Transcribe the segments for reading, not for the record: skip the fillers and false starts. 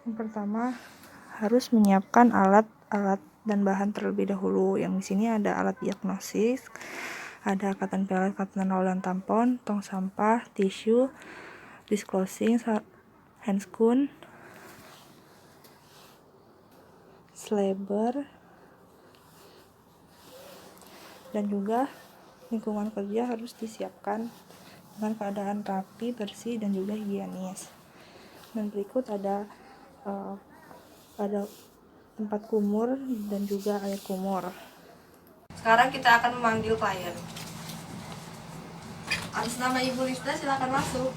Yang pertama, harus menyiapkan alat-alat dan bahan terlebih dahulu. Yang di sini ada alat diagnosis, ada cotton pellet, cotton roll dan tampon, tong sampah, tisu, disclosing, handscoon, slabber, dan juga lingkungan kerja harus disiapkan dengan keadaan rapi, bersih, dan juga higienis. Dan berikut ada tempat kumur dan juga air kumur. Sekarang kita akan memanggil klien. Atas nama Ibu Lista, silakan masuk.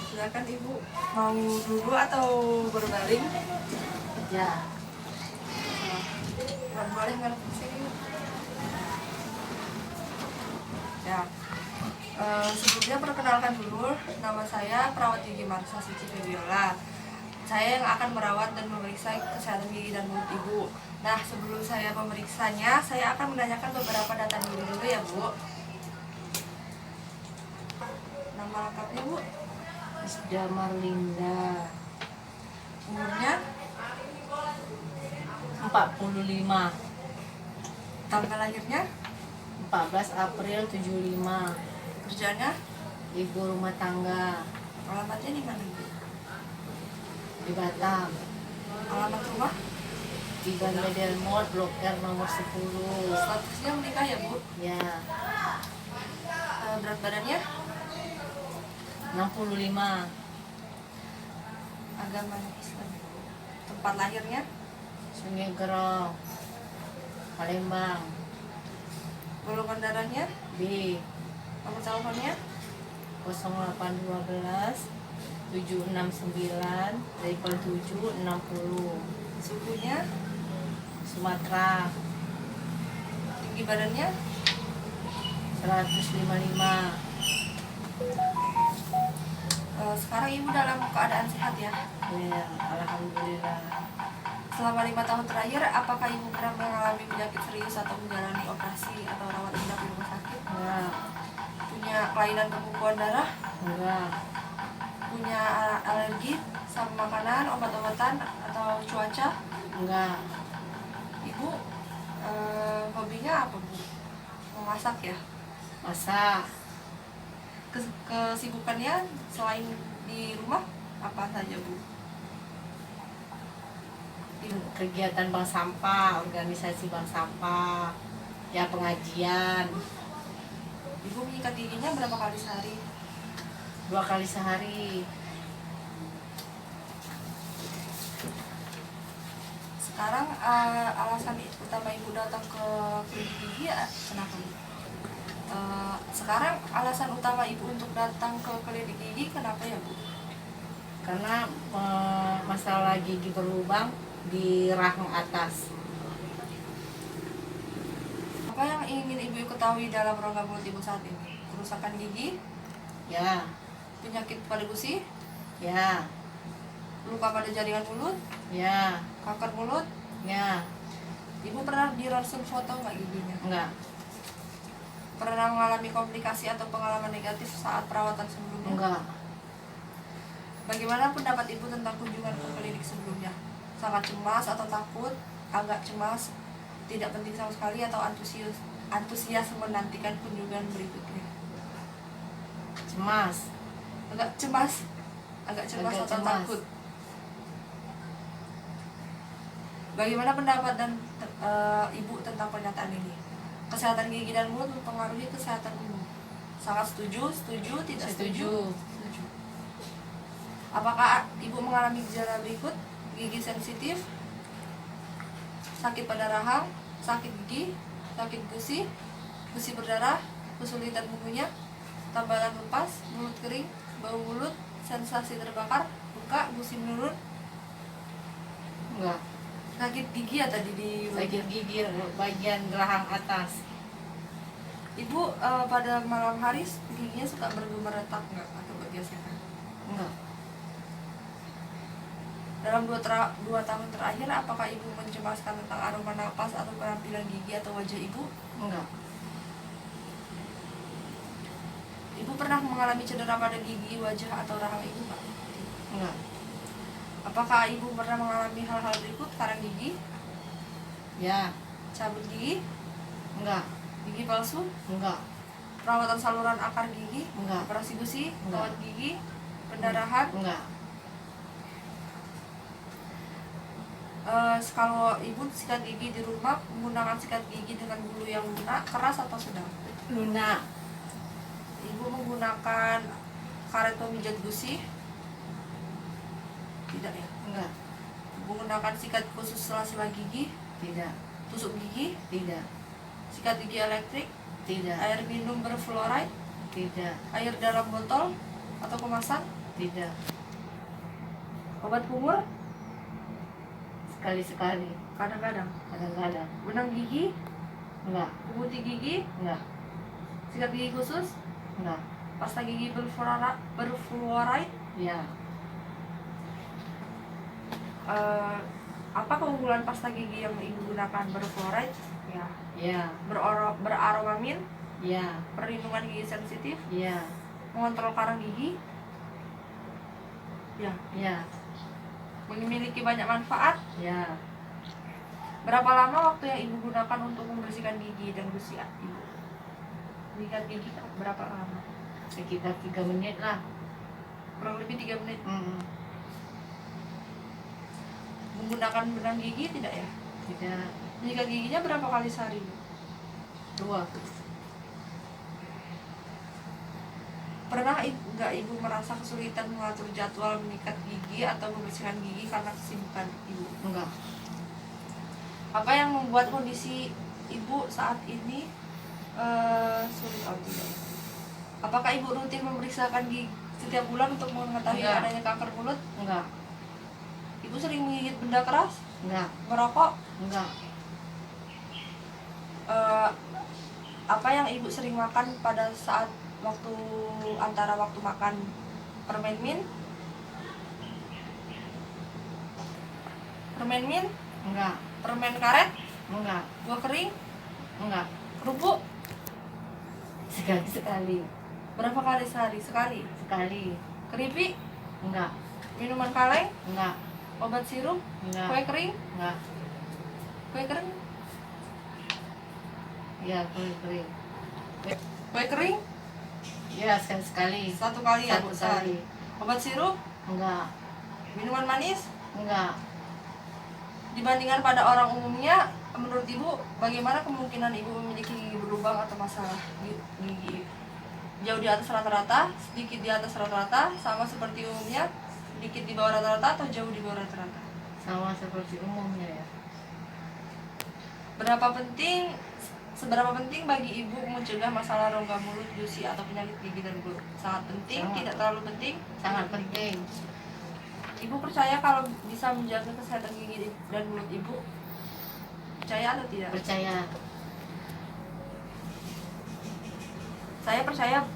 Silakan Ibu, mau duduk atau berbaring? Ya. Boleh nggak sini? Ya. Sebelumnya perkenalkan dulu, nama saya Perawat Gigi Marsa Suci Febiola. Saya yang akan merawat dan memeriksa kesehatan gigi dan mulut Ibu. Nah, sebelum saya memeriksanya, saya akan menanyakan beberapa data dulu ya, Bu. Nama lengkapnya, Bu? Isda Marlinda, Umurnya? 45, Tanggal lahirnya? 14 April 75. Kerjanya? Ibu rumah tangga Alamatnya di mana, Bu? di Batam. Alamat rumah? Di Ganda Del Mall, Blok R nomor 10. Statusnya menikah ya, Bu? Ya, Berat badannya? 65. Agamanya Islam. Tempat lahirnya? Sungai Gerong, Palembang. Golongan darahnya? B. Nomor teleponnya? 0812 769 760. Sukunya? Sumatera, Tinggi badannya? 155. Sekarang Ibu dalam keadaan sehat ya? Ya, alhamdulillah. Selama 5 tahun terakhir, apakah Ibu pernah mengalami penyakit serius atau menjalani operasi atau rawat inap di rumah sakit? Enggak, Punya kelainan pembekuan darah? enggak, Punya alergi sama makanan, obat-obatan, atau cuaca? enggak. Ibu hobinya apa, Bu? Memasak ya? Masak, Kesibukannya selain di rumah apa saja, Bu? kegiatan bank sampah, organisasi bank sampah, ya pengajian, Ibu menyikat giginya berapa kali sehari? 2 kali sehari. Sekarang alasan utama Ibu datang ke klinik gigi ya, kenapa, Bu? Sekarang alasan utama Ibu untuk datang ke klinik gigi kenapa ya, Bu? Karena masalah gigi berlubang di rahang atas. Apa yang ingin Ibu ketahui dalam rongga mulut Ibu saat ini? Kerusakan gigi, Ya, penyakit pada gusi, ya, luka pada jaringan mulut, ya, kanker mulut. ya, Ibu pernah di ronsen foto nggak giginya? enggak, Pernah mengalami komplikasi atau pengalaman negatif saat perawatan sebelumnya? enggak. Bagaimana pendapat Ibu tentang kunjungan ke klinik sebelumnya? Sangat cemas atau takut? Agak cemas, tidak penting sama sekali, atau antusias menantikan kunjungan berikutnya? Cemas, Agak cemas, agak Agak atau cemas. takut? Bagaimana pendapat Ibu tentang pernyataan ini? Kesehatan gigi dan mulut mempengaruhi kesehatan umum. Sangat setuju, tidak setuju? setuju. Setuju. Apakah Ibu mengalami gejala berikut? Gigi sensitif, sakit pada rahang, sakit gigi, sakit gusi, gusi berdarah, kesulitan mengunyah, tambalan lepas, mulut kering, bau mulut, sensasi terbakar, luka, gusi menurun, Enggak. sakit gigi ya tadi di Sakit gigi bagian rahang atas. Ibu pada malam hari giginya suka bergemer retak nggak atau bergesekan? Enggak, Dalam 2 tahun terakhir, apakah Ibu mencemaskan tentang aroma napas atau penampilan gigi atau wajah Ibu? enggak. mengalami cedera pada gigi, wajah, atau rahang ibu, Pak? Enggak. Apakah ibu pernah mengalami hal-hal berikut? Karang gigi, Ya. cabut gigi, Enggak. gigi palsu, Enggak. perawatan saluran akar gigi, Enggak. operasi gusi, Enggak. kawat gigi, pendarahan. Enggak. Kalau ibu sikat gigi di rumah, menggunakan sikat gigi dengan bulu yang lunak, keras atau sedang? Lunak. Ibu menggunakan karet pemijat gusi? Tidak ya. Enggak. Menggunakan sikat khusus sela-sela gigi, Tidak. tusuk gigi, Tidak. sikat gigi elektrik, Tidak. air minum berfluoride, Tidak. air dalam botol atau kemasan, Tidak. obat kumur, Sekali-sekali. kadang-kadang, Kadang-kadang. benang gigi, Enggak. pemutih gigi, Enggak. sikat gigi khusus, Enggak. pasta gigi berfluoride. Ya. Apa keunggulan pasta gigi yang ibu gunakan berfluoride? Ya. Ya. Beraroma mint, Ya. perlindungan gigi sensitif, Ya. mengontrol karang gigi, ya. Ya. Memiliki banyak manfaat. Ya. Berapa lama waktu yang ibu gunakan untuk membersihkan gigi dan gusi ibu? Menyikat gigi berapa lama? Sekitar 3 menit lah. Kurang lebih 3 menit. Menggunakan benang gigi tidak ya? Tidak. Menyikat giginya berapa kali sehari? 2. Pernah nggak ibu merasa kesulitan mengatur jadwal menyikat gigi atau membersihkan gigi karena kesibukan ibu? Enggak. Apa yang membuat kondisi ibu saat ini sulit? Oh, tidak. Apakah ibu rutin memeriksakan gigi setiap bulan untuk mengetahui Enggak. adanya kanker mulut? Enggak. Ibu sering menggigit benda keras? Enggak. Merokok? Enggak. Apa yang ibu sering makan pada saat antara waktu makan? Permen mint? Permen mint? Enggak. Permen karet? Enggak. Buah kering? Enggak. Kerupuk? Sekali-sekali. Berapa kali sehari? Sekali? Sekali. Keripik? Enggak. Minuman kaleng? Enggak. Obat sirup? Enggak. Kue kering? Enggak. Kue kering? Ya, kering. Kue kering? Ya, sekali-sekali. 1 kali ya? Satu Sehari. kali. Obat sirup? Enggak. Minuman manis? Enggak. Dibandingkan pada orang umumnya, menurut ibu bagaimana kemungkinan ibu memiliki gigi berlubang atau masalah gigi? Jauh di atas rata-rata, sedikit di atas rata-rata, sama seperti umumnya, sedikit di bawah rata-rata, atau jauh di bawah rata-rata? Sama seperti umumnya ya. Seberapa penting bagi ibu mencegah masalah rongga mulut, gusi, atau penyakit gigi dan mulut? Sangat penting, Sangat. tidak terlalu penting? Sangat penting. Ibu percaya kalau bisa menjaga kesehatan gigi dan mulut ibu? Percaya atau tidak? Percaya.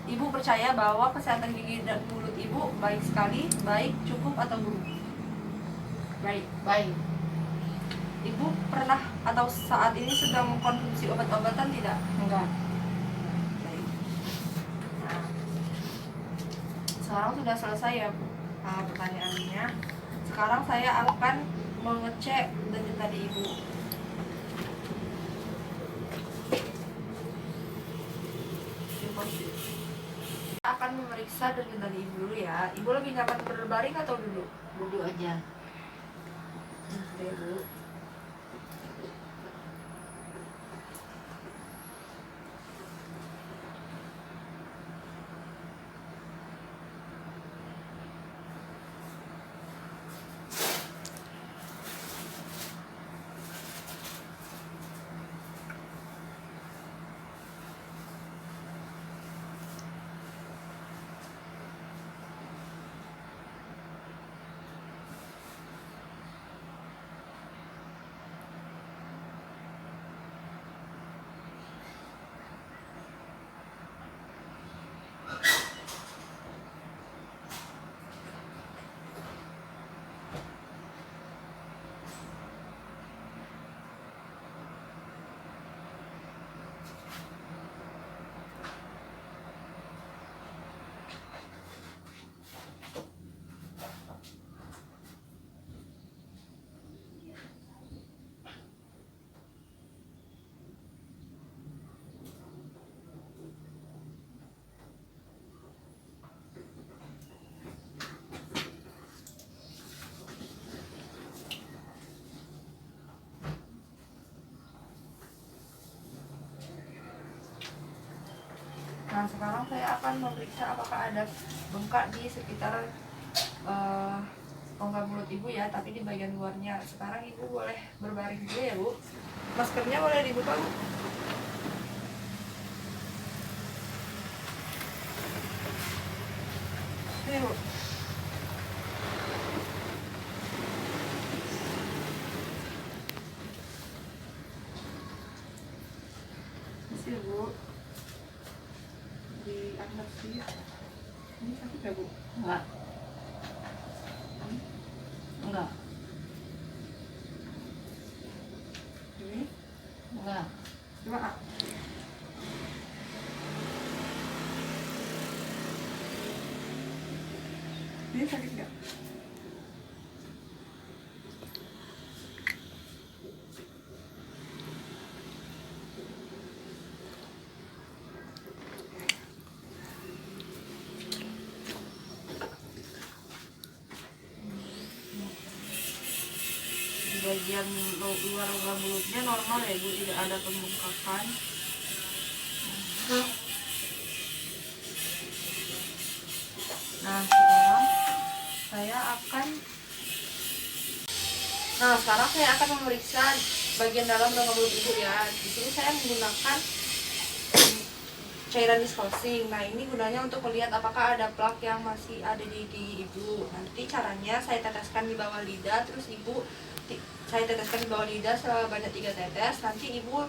Ibu percaya bahwa kesehatan gigi dan mulut ibu baik sekali, baik, cukup, atau buruk? Baik. Baik. Ibu pernah atau saat ini sedang mengkonsumsi obat-obatan tidak? Enggak. Baik. Nah, sekarang sudah selesai ya Bu, pertanyaannya. Sekarang saya akan mengecek denyut nadi ibu. Kita akan memeriksa denyut nadi ibu dulu ya. Ibu lebih nyaman berbaring atau duduk? Duduk aja. Oke, Bu. Nah, sekarang saya akan memeriksa apakah ada bengkak di sekitar rongga mulut ibu ya, tapi di bagian luarnya. Sekarang ibu boleh berbaring dulu ya bu. Maskernya boleh dibuka bu. Ini bu. Ini bu. Diangkat sih. Ini sakit ya bu? Enggak. Enggak. Ini. Enggak. Coba ah. Ini sakit nggak? Di bagian luar rongga mulutnya normal ya bu, tidak ada pembengkakan. Nah sekarang saya akan memeriksa bagian dalam rongga mulut ibu ya. Di sini saya menggunakan cairan disclosing. Nah ini gunanya untuk melihat apakah ada plak yang masih ada di gigi ibu. Nanti caranya saya teteskan di bawah lidah, terus saya teteskan di bawah lidah sebanyak 3 tetes. Nanti ibu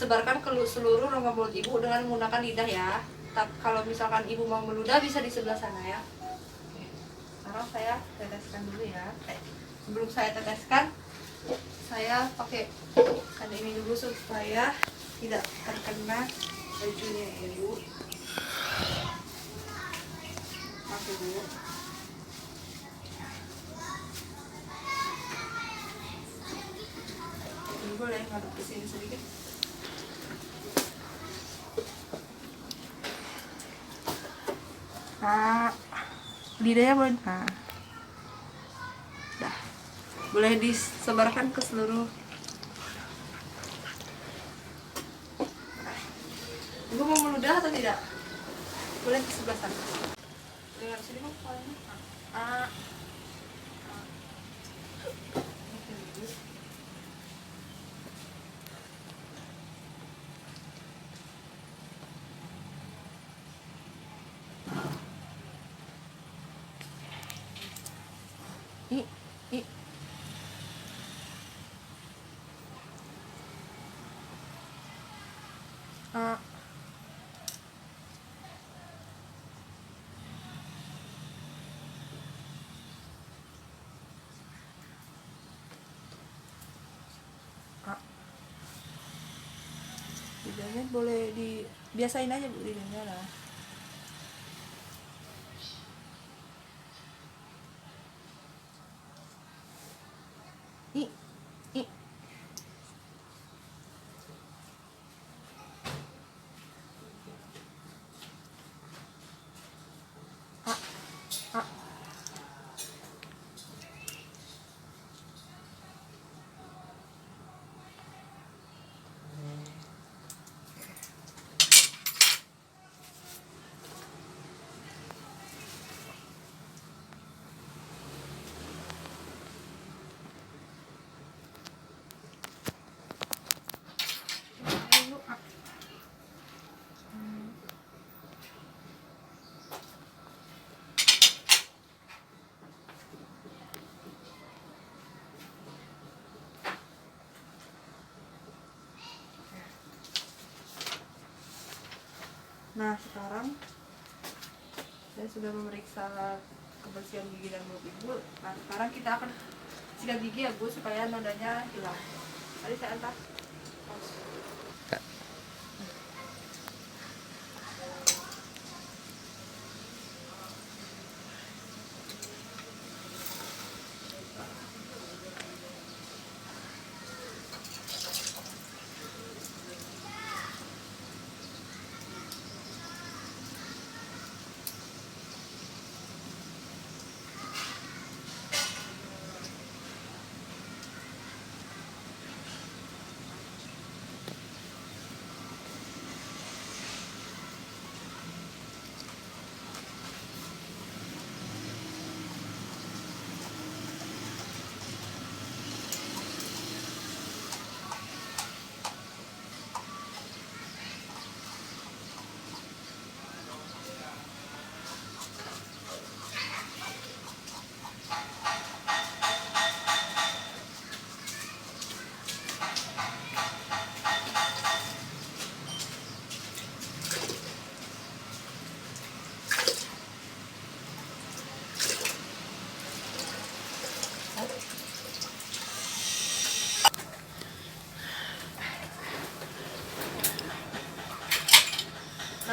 sebarkan ke seluruh rongga mulut ibu dengan menggunakan lidah ya. Tapi kalau misalkan ibu mau meludah bisa di sebelah sana ya. Oke. Sekarang saya teteskan dulu ya. Sebelum saya teteskan, saya pakai ini dulu supaya tidak terkena bajunya ya bu. Pakai dulu. Ini boleh ngadep ke sini sedikit. Nah, lidahnya boleh. Nah, dah, boleh disebarkan ke seluruh. Ibu mau meludah atau tidak? Boleh ke sebelah sana. Dengar sini kok kepalanya. Ah. I. Ah. Lidahnya boleh biasain aja bu lidahnya lah. I. Ah. Ah. Ayo, ah. Nah sekarang saya sudah memeriksa kebersihan gigi dan mulut ibu. Nah sekarang kita akan sikat gigi ya bu supaya nodanya hilang. Tadi saya antar.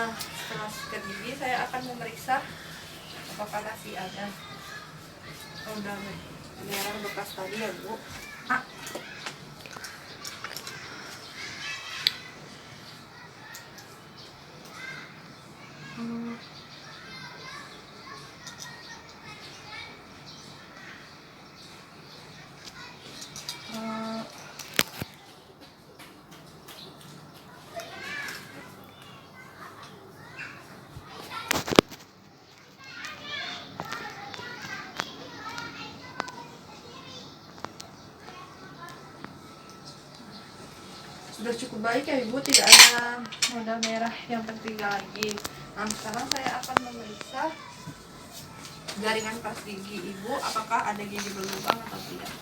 Nah, setelah sikat gigi saya akan memeriksa apakah masih ada noda merah bekas tadi ya Bu. Ah. Hmm. Hmm. Sudah cukup baik ya Ibu, tidak ada noda merah yang ketiga lagi. Nah, sekarang saya akan memeriksa jaringan pas gigi Ibu, apakah ada gigi berlubang atau tidak.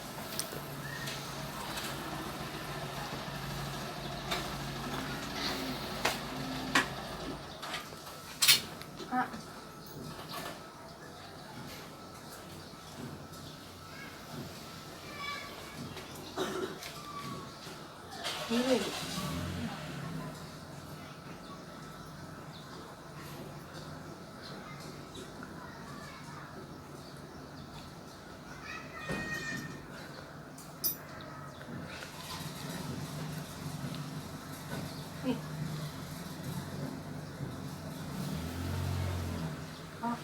Ah. Ini Ibu. Nih. Ah.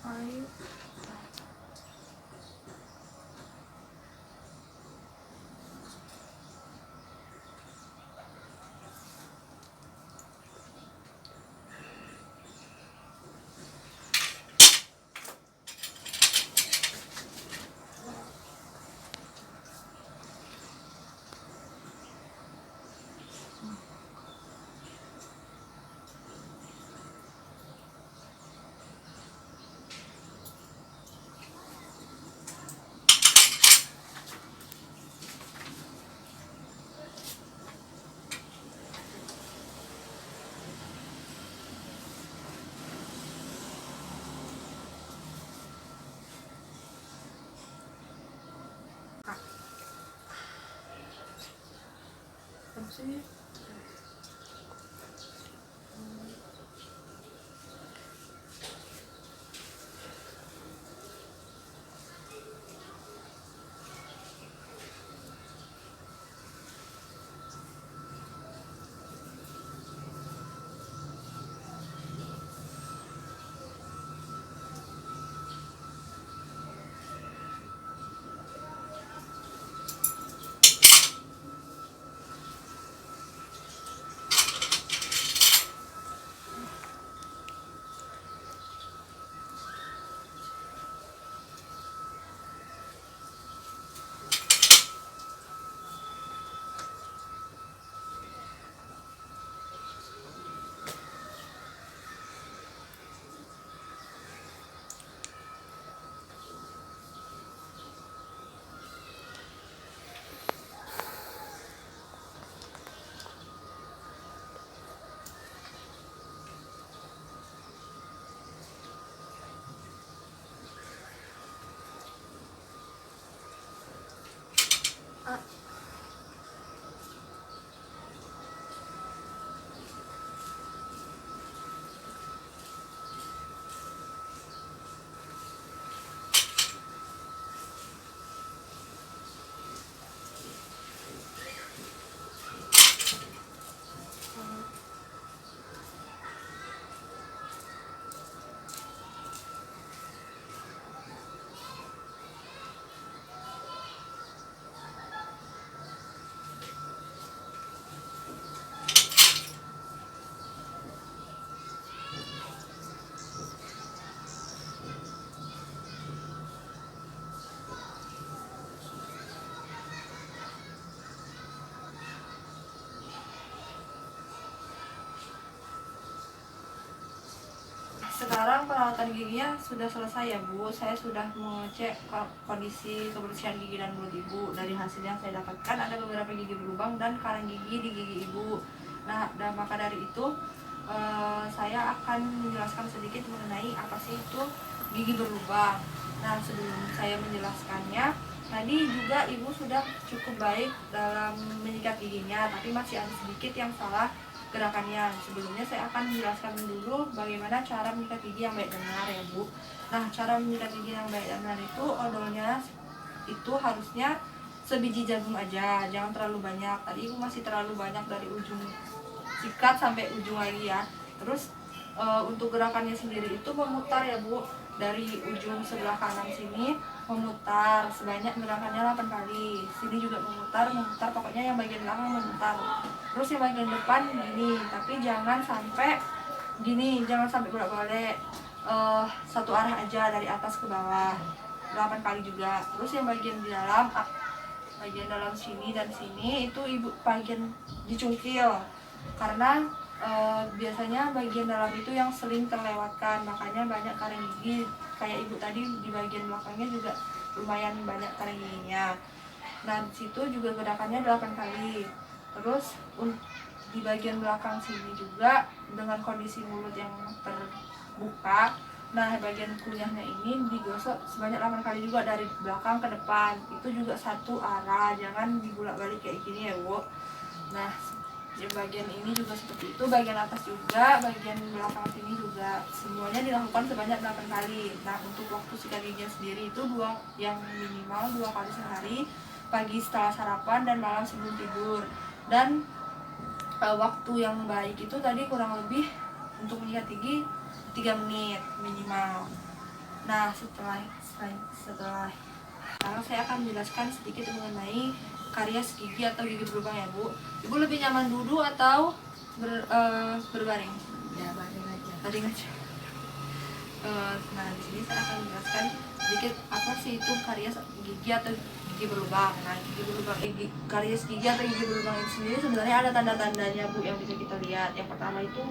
Ayo. Sini. Sekarang perawatan giginya sudah selesai ya Bu. Saya sudah mengecek kondisi kebersihan gigi dan mulut Ibu. Dari hasil yang saya dapatkan ada beberapa gigi berlubang dan karang gigi di gigi Ibu. Nah, dan maka dari itu saya akan menjelaskan sedikit mengenai apa sih itu gigi berlubang. Nah, sebelum saya menjelaskannya, tadi juga Ibu sudah cukup baik dalam menyikat giginya, tapi masih ada sedikit yang salah gerakannya. Sebelumnya saya akan menjelaskan dulu bagaimana cara menyikat gigi yang baik dan benar ya Bu. Nah, cara menyikat gigi yang baik dan benar itu odolnya itu harusnya sebiji jagung aja, jangan terlalu banyak. Tadi Ibu masih terlalu banyak dari ujung sikat sampai ujung lagi ya. Terus untuk gerakannya sendiri itu memutar ya Bu, dari ujung sebelah kanan sini memutar sebanyak gerakannya 8 kali. Sini juga memutar, pokoknya yang bagian belakang memutar. Terus yang bagian depan gini, tapi jangan sampai gini, jangan sampai bolak-balik. Satu arah aja dari atas ke bawah 8 kali juga. Terus yang bagian di dalam, bagian dalam sini dan sini itu Ibu bagian dicungkil, karena biasanya bagian dalam itu yang sering terlewatkan, makanya banyak karang gigi. Kayak Ibu tadi di bagian belakangnya juga lumayan banyak karang giginya. Nah, di situ juga gerakannya 8 kali. Terus di bagian belakang sini juga dengan kondisi mulut yang terbuka. Nah, bagian kunyahnya ini digosok sebanyak 8 kali juga dari belakang ke depan. Itu juga satu arah, jangan dibulak-balik kayak gini ya Bu. Nah, di bagian ini juga seperti itu, bagian atas juga, bagian belakang sini juga, semuanya dilakukan sebanyak 8 kali. Nah, untuk waktu sikat giginya sendiri itu yang minimal 2 kali sehari, pagi setelah sarapan dan malam sebelum tidur. Dan waktu yang baik itu tadi kurang lebih untuk menyikat gigi 3 menit minimal. Nah, setelah sekarang saya akan menjelaskan sedikit mengenai karies gigi atau gigi berlubang ya Bu. Ibu lebih nyaman duduk atau berbaring? Ya, baring aja. Baring aja. Nah, di sini saya akan menjelaskan sedikit apa sih itu karies gigi atau gigi berlubang. Nah, karies gigi atau gigi berlubang itu sendiri sebenarnya ada tanda-tandanya Bu yang bisa kita lihat. Yang pertama itu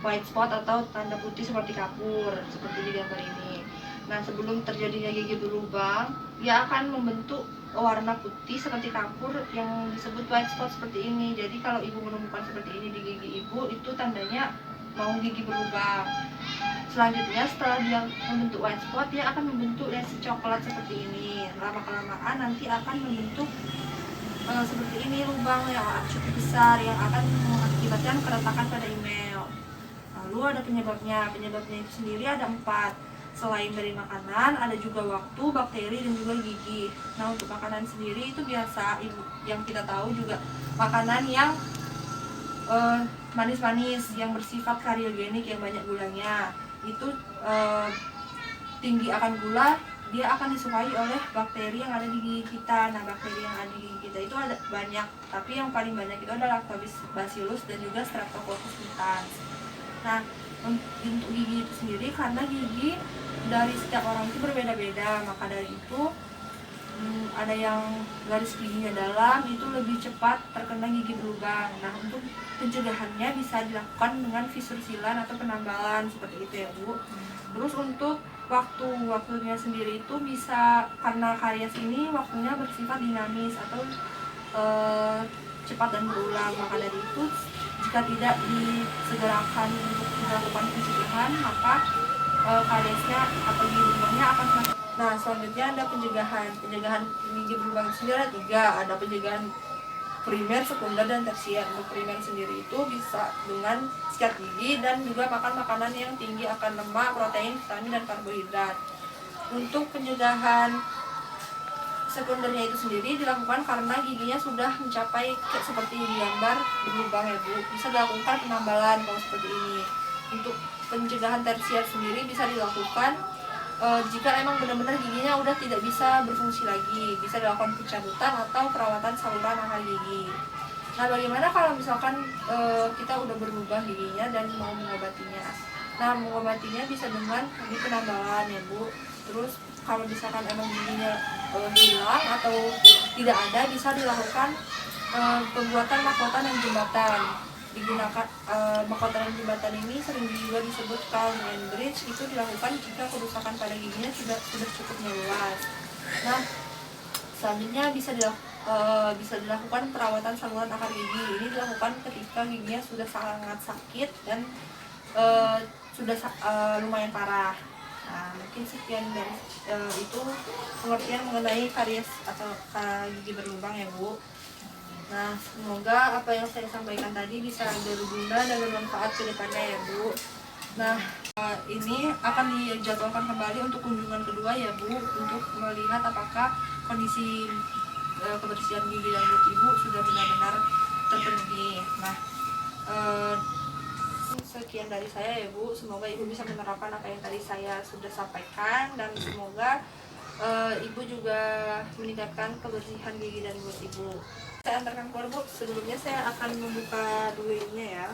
white spot atau tanda putih seperti kapur, seperti di gambar ini. Nah, sebelum terjadinya gigi berlubang, dia akan membentuk warna putih seperti kapur yang disebut white spot seperti ini. Jadi kalau Ibu menemukan seperti ini di gigi Ibu, itu tandanya mau gigi berlubang. Selanjutnya setelah dia membentuk white spot, dia akan membentuk lesi coklat seperti ini. Lama-kelamaan nanti akan membentuk seperti ini lubang yang cukup besar yang akan mengakibatkan keretakan pada email. Lalu ada penyebabnya itu sendiri ada 4. Selain dari makanan, ada juga waktu, bakteri, dan juga gigi. Nah, untuk makanan sendiri itu biasa yang kita tahu juga makanan yang manis-manis, yang bersifat kariogenik, yang banyak gulanya. Itu tinggi akan gula, dia akan disukai oleh bakteri yang ada di gigi kita. Nah, bakteri yang ada di gigi kita itu ada banyak, tapi yang paling banyak itu adalah Lactobacillus dan juga Streptococcus mittens. Nah, untuk gigi itu sendiri, karena gigi dari setiap orang itu berbeda-beda, maka dari itu ada yang garis giginya dalam itu lebih cepat terkena gigi berlubang. Nah, untuk pencegahannya bisa dilakukan dengan visur silan atau penambalan seperti itu ya Bu. Terus untuk waktunya sendiri itu bisa, karena karies ini waktunya bersifat dinamis atau cepat dan berulang. Maka dari itu jika tidak disegerakan untuk dilakukan pencegahan, maka kariesnya atau gigi berlubangnya akan semakin. Nah, selanjutnya ada pencegahan gigi berlubang sendiri ada 3. Ada pencegahan primer, sekunder, dan tersier. Untuk primer sendiri itu bisa dengan sikat gigi dan juga makan makanan yang tinggi akan lemak, protein, vitamin, dan karbohidrat. Untuk pencegahan sekundernya itu sendiri dilakukan karena giginya sudah mencapai seperti di gambar berlubang ya Bu. Bisa dilakukan penambalan kalau seperti ini. Untuk pencegahan tersier sendiri bisa dilakukan jika emang benar-benar giginya udah tidak bisa berfungsi lagi, bisa dilakukan pencabutan atau perawatan saluran akar gigi. Nah, bagaimana kalau misalkan kita udah berubah giginya dan mau mengobatinya? Nah, mengobatinya bisa dengan penambalan ya Bu. Terus kalau misalkan emang giginya hilang atau tidak ada, bisa dilakukan pembuatan mahkota dan jembatan. digunakan mahkota dan jembatan ini sering juga disebut crown and bridge. Itu dilakukan jika kerusakan pada giginya sudah cukup meluas. Nah, selanjutnya bisa dilakukan perawatan saluran akar gigi. Ini dilakukan ketika giginya sudah sangat sakit dan lumayan parah. Nah, mungkin sekian dari itu pengertian mengenai karies atau gigi berlubang ya Bu. Nah, semoga apa yang saya sampaikan tadi bisa berguna dan bermanfaat ke depannya ya Bu. Nah, ini akan dijadwalkan kembali untuk kunjungan kedua ya Bu, untuk melihat apakah kondisi kebersihan gigi dan mulut Ibu sudah benar-benar terpenuhi. Nah, sekian dari saya ya Bu, semoga Ibu bisa menerapkan apa yang tadi saya sudah sampaikan, dan semoga Ibu juga meningkatkan kebersihan gigi dan mulut Ibu. Saya antarkan keluar Bu, sebelumnya saya akan membuka dulu ininya ya.